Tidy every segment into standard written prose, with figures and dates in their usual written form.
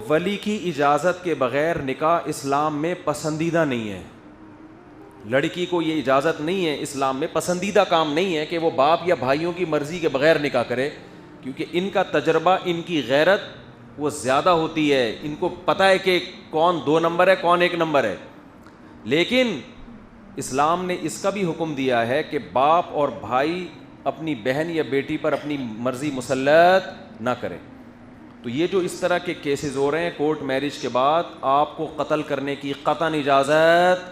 ولی کی اجازت کے بغیر نکاح اسلام میں پسندیدہ نہیں ہے. لڑکی کو یہ اجازت نہیں ہے اسلام میں, پسندیدہ کام نہیں ہے کہ وہ باپ یا بھائیوں کی مرضی کے بغیر نکاح کرے, کیونکہ ان کا تجربہ, ان کی غیرت وہ زیادہ ہوتی ہے, ان کو پتہ ہے کہ کون 2 نمبر ہے کون 1 نمبر ہے. لیکن اسلام نے اس کا بھی حکم دیا ہے کہ باپ اور بھائی اپنی بہن یا بیٹی پر اپنی مرضی مسلط نہ کریں. تو یہ جو اس طرح کے کیسز ہو رہے ہیں کورٹ میرج کے بعد, آپ کو قتل کرنے کی قطعاً اجازت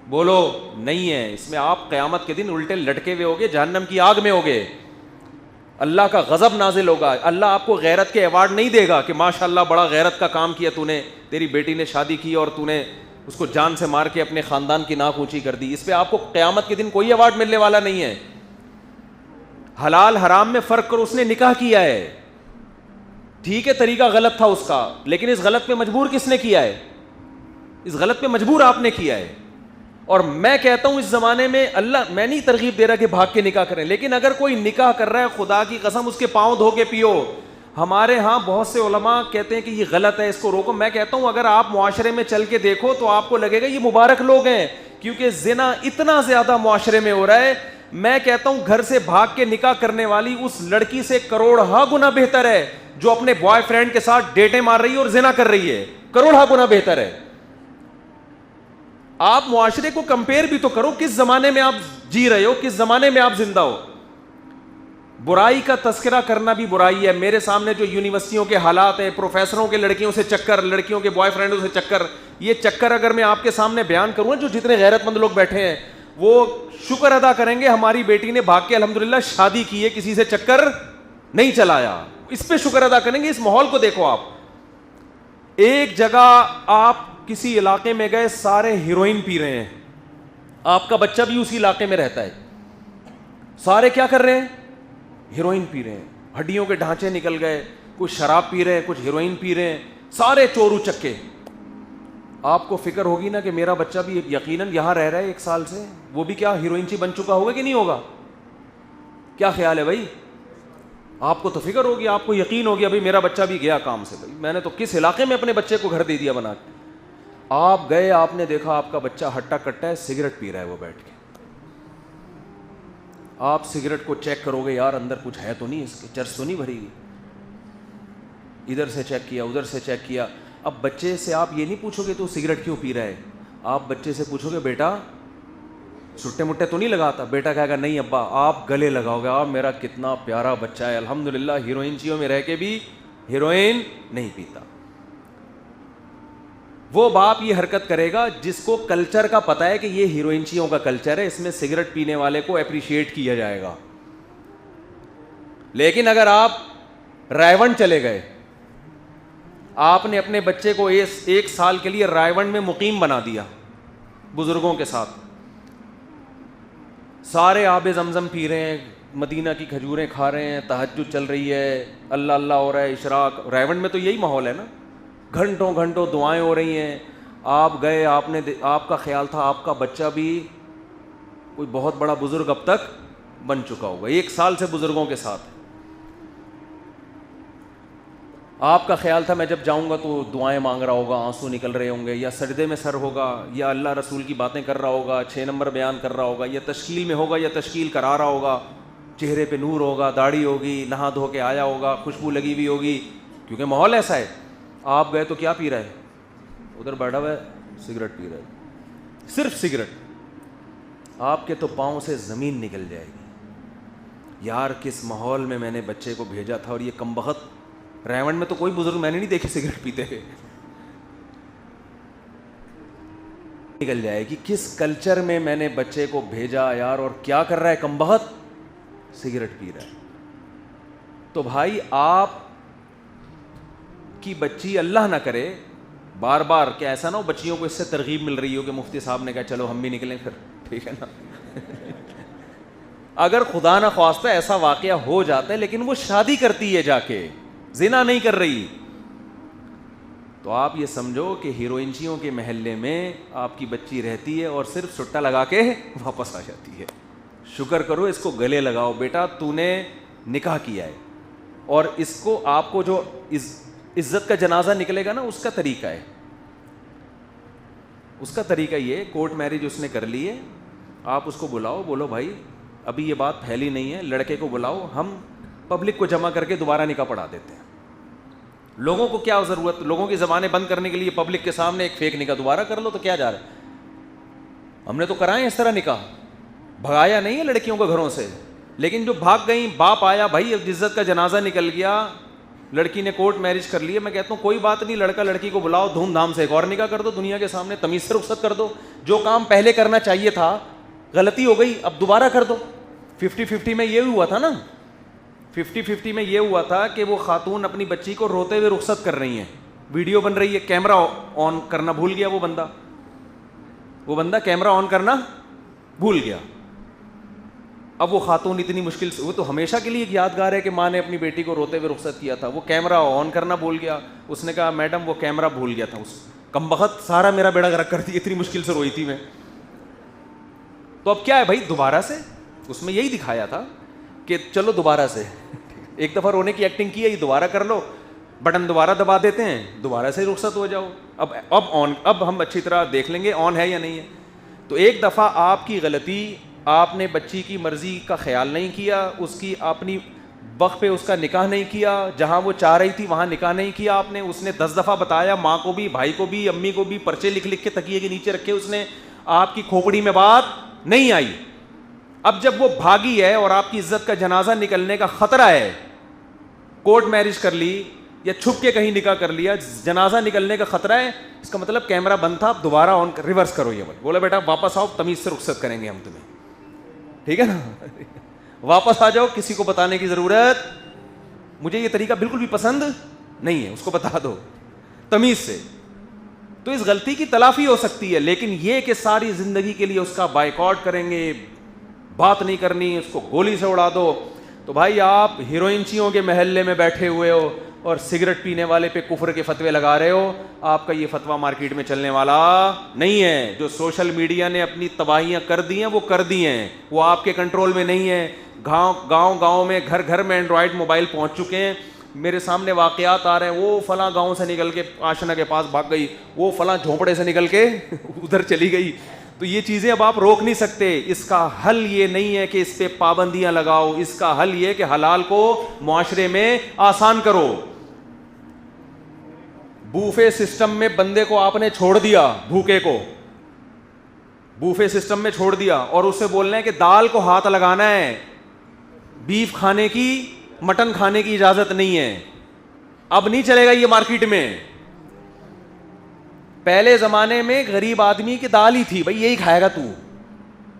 بولو نہیں ہے. اس میں آپ قیامت کے دن الٹے لٹکے ہوئے ہوگے, جہنم کی آگ میں ہوگے, اللہ کا غضب نازل ہوگا. اللہ آپ کو غیرت کے ایوارڈ نہیں دے گا کہ ماشاء اللہ بڑا غیرت کا کام کیا تو نے, تیری بیٹی نے شادی کی اور تو نے اس کو جان سے مار کے اپنے خاندان کی ناک اونچی کر دی. اس پہ آپ کو قیامت کے دن کوئی ایوارڈ ملنے والا نہیں ہے. حلال حرام میں فرق کرو, اس نے نکاح کیا ہے, ٹھیک ہے طریقہ غلط تھا اس کا, لیکن اس غلط پہ مجبور کس نے کیا ہے؟ اس غلط پہ مجبور آپ نے کیا ہے. اور میں کہتا ہوں اس زمانے میں اللہ, میں نہیں ترغیب دے رہا کہ بھاگ کے نکاح کریں, لیکن اگر کوئی نکاح کر رہا ہے خدا کی قسم اس کے پاؤں دھو کے پیو. ہمارے ہاں بہت سے علماء کہتے ہیں کہ یہ غلط ہے, اس کو روکو. میں کہتا ہوں اگر آپ معاشرے میں چل کے دیکھو تو آپ کو لگے گا یہ مبارک لوگ ہیں, کیونکہ زنا اتنا زیادہ معاشرے میں ہو رہا ہے. میں کہتا ہوں گھر سے بھاگ کے نکاح کرنے والی اس لڑکی سے کروڑہ گنا بہتر ہے جو اپنے بوائے فرینڈ کے ساتھ ڈیٹیں مار رہی ہے اور زنا کر رہی ہے. کروڑہ گنا بہتر ہے. آپ معاشرے کو کمپیئر بھی تو کرو, کس زمانے میں آپ جی رہے ہو, کس زمانے میں آپ زندہ ہو. برائی کا تذکرہ کرنا بھی برائی ہے. میرے سامنے جو یونیورسٹیوں کے حالات ہیں, پروفیسروں کے لڑکیوں سے چکر, لڑکیوں کے بوائے فرینڈوں سے چکر, یہ چکر اگر میں آپ کے سامنے بیان کروں, جو جتنے غیرت مند لوگ بیٹھے ہیں وہ شکر ادا کریں گے ہماری بیٹی نے بھاگ کے الحمدللہ شادی کی ہے, کسی سے چکر نہیں چلایا. اس پہ شکر ادا کریں گے. اس ماحول کو دیکھو آپ, ایک جگہ آپ کسی علاقے میں گئے, سارے ہیروئن پی رہے ہیں, آپ کا بچہ بھی اسی علاقے میں رہتا ہے, سارے کیا کر رہے ہیں؟ ہیروئن پی رہے ہیں, ہڈیوں کے ڈھانچے نکل گئے, کچھ شراب پی رہے ہیں, کچھ ہیروئن پی رہے ہیں, سارے چورو چکے. آپ کو فکر ہوگی نا کہ میرا بچہ بھی یقیناً یہاں رہ رہا ہے 1 سال سے, وہ بھی کیا ہیروئن سی بن چکا ہوگا کہ نہیں ہوگا؟ کیا خیال ہے بھائی؟ آپ کو تو فکر ہوگی, آپ کو یقین ہوگی ابھی میرا بچہ بھی گیا کام سے, بھائی میں نے تو کس علاقے میں اپنے بچے کو گھر دے دیا بنا کے. آپ گئے, آپ نے دیکھا آپ کا بچہ ہٹا کٹا ہے, سگریٹ پی رہا ہے وہ بیٹھ کے. آپ سگریٹ کو چیک کرو گے, یار اندر کچھ ہے تو نہیں, اس کے چرس تو نہیں بھری گئی. ادھر سے چیک کیا, ادھر سے چیک کیا. اب بچے سے آپ یہ نہیں پوچھو گے تو سگریٹ کیوں پی رہا ہے, آپ بچے سے پوچھو گے بیٹا چھٹے مٹے تو نہیں لگاتا؟ بیٹا کہے گا نہیں ابا. آپ گلے لگاؤ گے, آپ میرا کتنا پیارا بچہ ہے, الحمدللہ ہیروئنچیوں میں رہ کے بھی ہیروئن نہیں پیتا. وہ باپ یہ حرکت کرے گا جس کو کلچر کا پتہ ہے کہ یہ ہیروئنچیوں کا کلچر ہے, اس میں سگریٹ پینے والے کو اپریشیٹ کیا جائے گا. لیکن اگر آپ رائے ونڈ چلے گئے, آپ نے اپنے بچے کو 1 سال کے لیے رائے ونڈ میں مقیم بنا دیا بزرگوں کے ساتھ, سارے آب زمزم پی رہے ہیں, مدینہ کی کھجوریں کھا رہے ہیں, تہجد چل رہی ہے, اللہ اللہ ہو رہا ہے, اشراق. رائے ونڈ میں تو یہی ماحول ہے نا, گھنٹوں گھنٹوں دعائیں ہو رہی ہیں. آپ گئے, آپ کا خیال تھا آپ کا بچہ بھی کوئی بہت بڑا بزرگ اب تک بن چکا ہوگا, 1 سال سے بزرگوں کے ساتھ. آپ کا خیال تھا میں جب جاؤں گا تو دعائیں مانگ رہا ہوگا, آنسو نکل رہے ہوں گے, یا سجدے میں سر ہوگا, یا اللہ رسول کی باتیں کر رہا ہوگا, 6 نمبر بیان کر رہا ہوگا, یا تشکیل میں ہوگا, یا تشکیل کرا رہا ہوگا, چہرے پہ نور ہوگا, داڑھی ہوگی, نہا دھو کے آیا ہوگا, خوشبو لگی ہوئی ہوگی, کیونکہ ماحول ایسا ہے. آپ گئے تو کیا پی رہا ہے؟ ادھر بیٹھا ہوا ہے, سگریٹ پی رہا ہے, صرف سگریٹ. آپ کے تو پاؤں سے زمین نکل جائے گی, یار کس ماحول میں نے بچے کو بھیجا تھا. اور یہ کمبخت ریونڈ میں تو کوئی بزرگ میں نے نہیں دیکھے سگریٹ پیتے ہوئے. نکل جائے گی کس کلچر میں نے بچے کو بھیجا یار, اور کیا کر رہا ہے کمبخت, سگریٹ پی رہا ہے. تو بھائی آپ کی بچی اللہ نہ کرے بار بار, کہ ایسا نہ ہو بچیوں کو اس سے ترغیب مل رہی ہو کہ مفتی صاحب نے کہا چلو ہم بھی نکلیں پھر, ٹھیک ہے نا. اگر خدا نہ خواستہ ایسا واقعہ ہو جاتا ہے, لیکن وہ شادی کرتی ہے جا کے, زنا نہیں کر رہی, تو آپ یہ سمجھو کہ ہیروئنچیوں کے محلے میں آپ کی بچی رہتی ہے اور صرف سٹا لگا کے واپس آ جاتی ہے. شکر کرو, اس کو گلے لگاؤ, بیٹا تو نے نکاح کیا ہے, اور اس کو آپ کو جو عزت کا جنازہ نکلے گا نا، اس کا طریقہ ہے، اس کا طریقہ یہ، کورٹ میرج اس نے کر لی ہے، آپ اس کو بلاؤ، بولو بھائی ابھی یہ بات پھیلی نہیں ہے، لڑکے کو بلاؤ، ہم پبلک کو جمع کر کے دوبارہ نکاح پڑھا دیتے ہیں. لوگوں کو کیا ضرورت، لوگوں کی زبانیں بند کرنے کے لیے پبلک کے سامنے ایک فیک نکاح دوبارہ کر لو تو کیا جا رہا ہے. ہم نے تو کرائے اس طرح نکاح، بھگایا نہیں ہے لڑکیوں کو گھروں سے، لیکن جو بھاگ گئیں، باپ آیا بھائی عزت کا جنازہ نکل گیا، لڑکی نے کورٹ میرج کر لی ہے، میں کہتا ہوں کوئی بات نہیں، لڑکا لڑکی کو بلاؤ، دھوم دھام سے ایک اور نکاح کر دو دنیا کے سامنے، تمیز سے رخصت کر دو. جو کام پہلے کرنا چاہیے تھا، غلطی ہو گئی، اب دوبارہ کر دو. 50-50 میں یہ ہوا تھا نا، 50-50 میں یہ ہوا تھا کہ وہ خاتون اپنی بچی کو روتے ہوئے رخصت کر رہی ہیں، ویڈیو بن رہی ہے، کیمرہ آن کرنا بھول گیا وہ بندہ کیمرہ آن کرنا بھول گیا. اب وہ خاتون اتنی مشکل سے، وہ تو ہمیشہ کے لیے یادگار ہے کہ ماں نے اپنی بیٹی کو روتے ہوئے رخصت کیا تھا، وہ کیمرہ آن کرنا بھول گیا. اس نے کہا میڈم وہ کیمرہ بھول گیا تھا، اس کمبخت سارا میرا بیڑا غرق کر دیا، اتنی مشکل سے روئی تھی میں. تو اب کیا ہے بھائی، دوبارہ سے، اس میں یہی دکھایا تھا کہ چلو دوبارہ سے، ایک دفعہ رونے کی ایکٹنگ کی ہے، یہ دوبارہ کر لو، بٹن دوبارہ دبا دیتے ہیں، دوبارہ سے رخصت ہو جاؤ. اب ہم اچھی طرح دیکھ لیں گے آن ہے یا نہیں ہے. تو ایک دفعہ آپ کی غلطی، آپ نے بچی کی مرضی کا خیال نہیں کیا، اس کی اپنی وقت پہ اس کا نکاح نہیں کیا، جہاں وہ چاہ رہی تھی وہاں نکاح نہیں کیا آپ نے. اس نے 10 دفعہ بتایا، ماں کو بھی، بھائی کو بھی، امی کو بھی، پرچے لکھ لکھ کے تکیے کے نیچے رکھے، اس نے، آپ کی کھوپڑی میں بات نہیں آئی. اب جب وہ بھاگی ہے اور آپ کی عزت کا جنازہ نکلنے کا خطرہ ہے، کورٹ میرج کر لی یا چھپ کے کہیں نکاح کر لیا، جنازہ نکلنے کا خطرہ ہے، اس کا مطلب کیمرہ بند تھا، اب دوبارہ آن ریورس کرو. یہ بولا بیٹا واپس آؤ، تمیز سے رخصت کریں گے ہم تمہیں، ٹھیک ہے نا، واپس آ جاؤ، کسی کو بتانے کی ضرورت، مجھے یہ طریقہ بالکل بھی پسند نہیں ہے، اس کو بتا دو تمیز سے. تو اس غلطی کی تلافی ہو سکتی ہے، لیکن یہ کہ ساری زندگی کے لیے اس کا بائیکاٹ کریں گے، بات نہیں کرنی، اس کو گولی سے اڑا دو، تو بھائی آپ ہیروئنچیوں کے محلے میں بیٹھے ہوئے ہو اور سگریٹ پینے والے پہ کفر کے فتوے لگا رہے ہو. آپ کا یہ فتویٰ مارکیٹ میں چلنے والا نہیں ہے. جو سوشل میڈیا نے اپنی تباہیاں کر دی ہیں وہ کر دی ہیں، وہ آپ کے کنٹرول میں نہیں ہے. گاؤں میں، گھر گھر میں اینڈرائڈ موبائل پہنچ چکے ہیں. میرے سامنے واقعات آ رہے ہیں، وہ فلاں گاؤں سے نکل کے آشنا کے پاس بھاگ گئی، وہ فلاں جھونپڑے سے نکل کے ادھر چلی گئی. تو یہ چیزیں اب آپ روک نہیں سکتے. اس کا حل یہ نہیں ہے کہ اس پہ پابندیاں لگاؤ، اس کا حل یہ کہ حلال کو معاشرے میں آسان کرو. بوفے سسٹم میں بندے کو آپ نے چھوڑ دیا، بھوکے کو بوفے سسٹم میں چھوڑ دیا، اور اس سے بولنا ہے کہ دال کو ہاتھ لگانا ہے، بیف کھانے کی، مٹن کھانے کی اجازت نہیں ہے. اب نہیں چلے گا یہ مارکیٹ میں. پہلے زمانے میں غریب آدمی کی دال ہی تھی، بھائی یہی کھائے گا تو.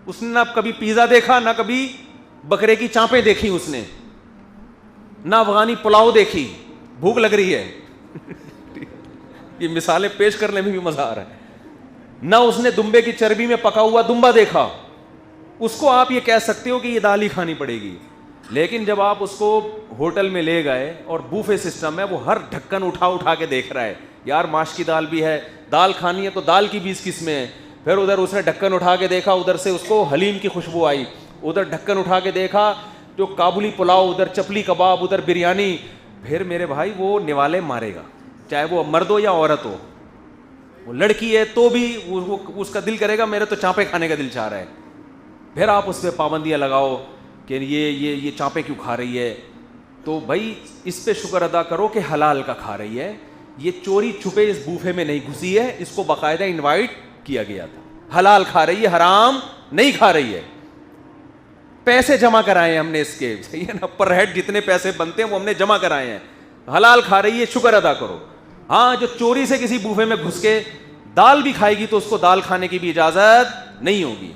اس نے نہ کبھی پیزا دیکھا، نہ کبھی بکرے کی چانپیں دیکھی اس نے، نہ افغانی پلاؤ دیکھی. بھوک لگ رہی ہے یہ مثالیں پیش کرنے میں بھی مزہ آ رہا ہے. نہ اس نے دمبے کی چربی میں پکا ہوا دمبا دیکھا. اس کو آپ یہ کہہ سکتے ہو کہ یہ دال ہی کھانی پڑے گی. لیکن جب آپ اس کو ہوٹل میں لے گئے اور بوفے سسٹم ہے، وہ ہر ڈھکن اٹھا کے دیکھ رہا ہے، یار ماش کی دال بھی ہے، دال کھانی ہے تو دال کی 20 قسمیں ہیں. پھر ادھر اس نے ڈھکن اٹھا کے دیکھا، ادھر سے اس کو حلیم کی خوشبو آئی. ادھر ڈھکن اٹھا کے دیکھا جو کابلی پلاؤ، ادھر چپلی کباب، ادھر بریانی. پھر میرے بھائی وہ نوالے مارے گا، چاہے وہ مرد ہو یا عورت ہو. وہ لڑکی ہے تو بھی اس کا دل کرے گا میرے تو چانپے کھانے کا دل چاہ رہا ہے. پھر آپ اس پہ پابندیاں لگاؤ کہ یہ چانپے کیوں کھا رہی ہے. تو بھائی اس پہ شکر ادا کرو کہ حلال کا کھا رہی ہے. یہ چوری چھپے اس بوفے میں نہیں گھسی ہے، اس کو باقاعدہ انوائٹ کیا گیا تھا. حلال کھا رہی ہے، حرام نہیں کھا رہی ہے. پیسے جمع کرائے ہم نے اس کے، صحیح ہے نا، پر ہیڈ جتنے پیسے بنتے ہیں وہ ہم نے جمع کرائے ہیں. حلال کھا رہی ہے، شکر ادا کرو. ہاں جو چوری سے کسی بوفے میں گھس کے دال بھی کھائے گی تو اس کو دال کھانے کی بھی اجازت نہیں ہوگی.